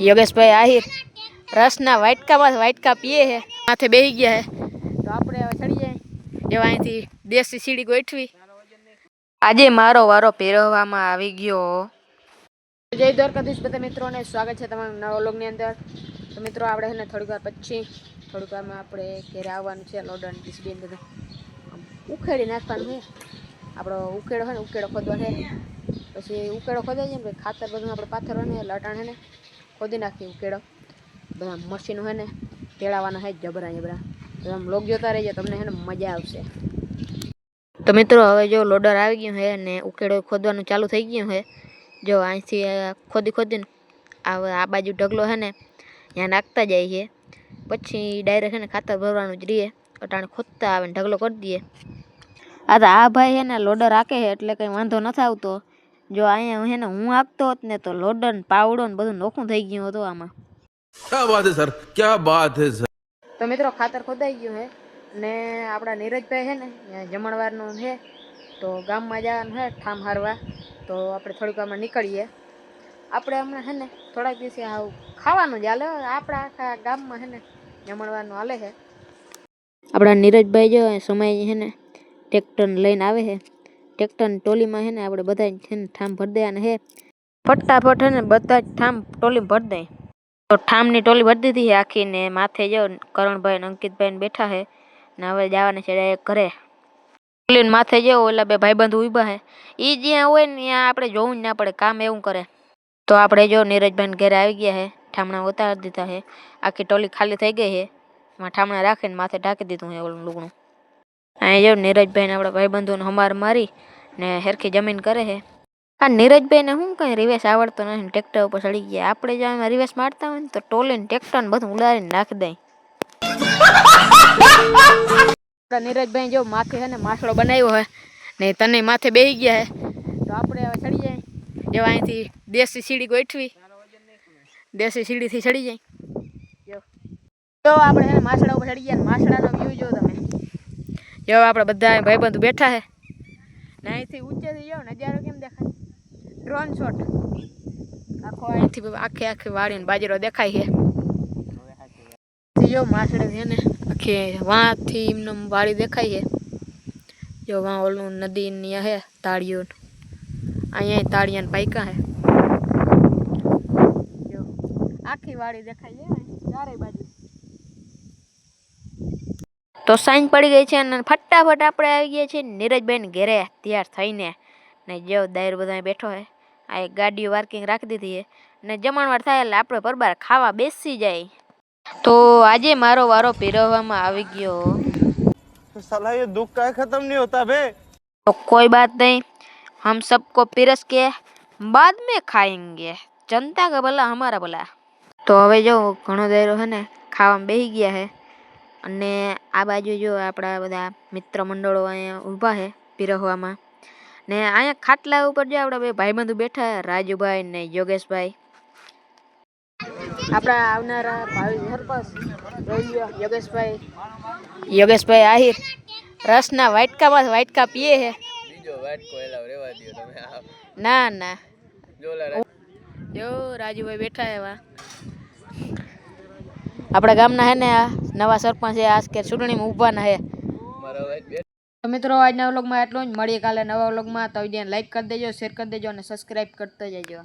યોગેશભાઈ આહિર રસના વાટકા પીએ છે, માથે બેસી ગયા છે. તો આપણે હવે ચડી જાય. જો અહીંથી દેશી સીડી ગોઠવી. આજે મારો વારો પહેરવામાં આવી ગયો. જય દ્વારકાધીશ બધા મિત્રોને સ્વાગત છે તમારા નવા વ્લોગની અંદર. તો મિત્રો આપણે છે ને થોડીક વાર પછી થોડીક વારમાં આપણે ઘરે આવવાનું છે. લોડન ડીસબીન બધું ઉખેડી નાખવાનું છે. આપણો ઉકેડો છે ને ઉકેડો ખોદવાનો છે. પછી ઉકેડો ખોદાઈ જાય ને ખાતર બધું આપણે પાથરવાનું એટલે અટાણ છે ને ખોદી નાખીએ ઉકેડો. બધા મશીનો છે ને તેડાવવાના છે જબરા. તો આમ લોક જોતા રહેજો, તમને છે ને મજા આવશે. તો મિત્રો હવે જો લોડર આવી ગયું છે ને ઉકેડો ખોદવાનું ચાલુ થઈ ગયું છે. જો અહીંથી ખોદીને આ બાજુ ઢગલો છે ને ત્યાં નાખતા જાય છે. પછી ડાયરેક્ટ છે ને ખાતર ભરવાનું જ રહીએ. અટાણે ખોદતા આવે ને ઢગલો કરી દઈએ. આ ભાઈ છે ને લોડર હાકે છે એટલે કંઈ વાંધો નથી આવતો. જો અહીંયા છે ને હું હાકતો હોત ને તો લોડર ને પાવડો ને બધું નોખું થઈ ગયું હતું આમાં. क्या बात है सर, क्या बात है सर. તો મિત્રો ખાતર ખોદાઈ ગયું છે ને આપણા નીરજભાઈ છે ને જમણવારનું છે. તો ગામમાં જવાનું છે ઠામ હારવા. તો આપણે થોડીક વારમાં નીકળીએ. આપણે હમણાં છે ને થોડાક દિવસે આવું ખાવાનું જ હાલે. આપણા આખા ગામમાં છે ને જમણવારનું હાલે છે. આપણા નીરજભાઈ જો સમય છે ને ટ્રેક્ટર લઈને આવે છે. ટ્રેક્ટરની ટોલીમાં છે ને આપણે બધા છે ને ઠામ ભરી દેવાના છે. ફટાફટ છે ને બધા જ ઠામ ટોલી ભરી દે. તો ઠામની ટોલી ભરી દીધી છે આખી ને માથે જો કરણભાઈ ને અંકિતભાઈ બેઠા છે ને હવે જવાના છે ડાયરેક્ટ ઘરે. ટોલીને માથે જો ઓલા બે ભાઈબંધ ઊભા છે. એ જ્યાં હોય ને ત્યાં આપણે જોવું જ ના પડે, કામ એવું કરે. તો આપણે જો નીરજભાઈ ઘરે આવી ગયા છે. ઠામણા ઉતારી દીધા છે. આખી ટોલી ખાલી થઈ ગઈ છે. એમાં ઠામણા રાખીને માથે ઢાંકી દીધું છે ઓલું લુગણું. અહીંયા જો નીરજભાઈને આપણા ભાઈબંધોને હમાર મારી ને હેરખી જમીન કરે છે. આ નીરજભાઈને શું કંઈ રિવેશ આવડતો નથી, ટ્રેક્ટર ઉપર ચડી ગયા. આપણે જો એમાં રિવેશ મારતા હોય ને તો ટોલીને ટ્રેક્ટર ને બધું ઉડાડીને નાખી દઈ. નીરજભાઈ જો માથે છે ને માછડો બનાવ્યો હોય ને તને માથે બેસી ગયા છે. તો આપણે હવે ચડી જાય. જો અહીંથી દેશી સીડી ગોઠવી. દેશી સીડીથી ચડી જાય. જો આપણે છે ને માછડા ઉપર ચડી ગયા. માછડાનો વ્યૂ જો તમે. જો આપણે બધા ભાઈબંધો બેઠા છે ને અહીંથી ઊંચેથી જો નજારો કેમ દેખાય. ડ્રોન શોટ આખો અહીંથી આખી વાડીને બાજરો દેખાય છે. જો માછડે છે ને આખી વાંથી એમને વાડી દેખાય છે. જો વાં ઓલું નદી ની હે તાળીઓ, અહીંયા તાળિયાને પાયકા હે. જો આખી વાડી દેખાય છે ચારે બાજુ. તો સાંજ પડી ગઈ છે અને ફટાફટ આપણે આવી ગયા છીએ નીરજભાઈ ને ઘરે તૈયાર થઈને. ને જો દાયર બધા બેઠો હે. આ એક ગાડીઓ પાર્કિંગ રાખી દીધી છે ને જમણવાર થાય એટલે આપણે પરબાર ખાવા બેસી જાય. તો આજે મારો વારો પીરવવામાં આવી ગયો. साला ये दुख का खत्म नहीं होता बे. तो कोई बात नहीं, हम सबको पीरस के बाद में खाएंगे. जनता का भला हमारा भला. તો હવે જો ઘણો દાયરો છે ને ખાવામાં બેસી ગયા છે. અને આ બાજુ જો આપણા બધા મિત્ર મંડળો અહીંયા ઊભા છે પીરસવામાં. ને અહીંયા ખાટલા ઉપર જો આપણા બે ભાઈબંધો બેઠા, રાજુભાઈ ને યોગેશભાઈ. આપણા આવનારા ભાવિ સરપંચ યોગેશભાઈ આહિર રસના વાટકા પીએ છે. બીજો વાટકો એલા રેવા દયો તમે. ના જોલા જો રાજુભાઈ બેઠા એવા. આપણા ગામના હે ને આ નવા સરપંચ છે. આજ કે ચૂંટણીમાં ઊભાના છે. તો મિત્રો આજના વ્લોગમાં એટલું જ. મળીએ કાલે નવા વ્લોગમાં. તો વિડીયોને લાઈક કરી દેજો, શેર કરી દેજો અને સબસ્ક્રાઈબ કરતા જજો.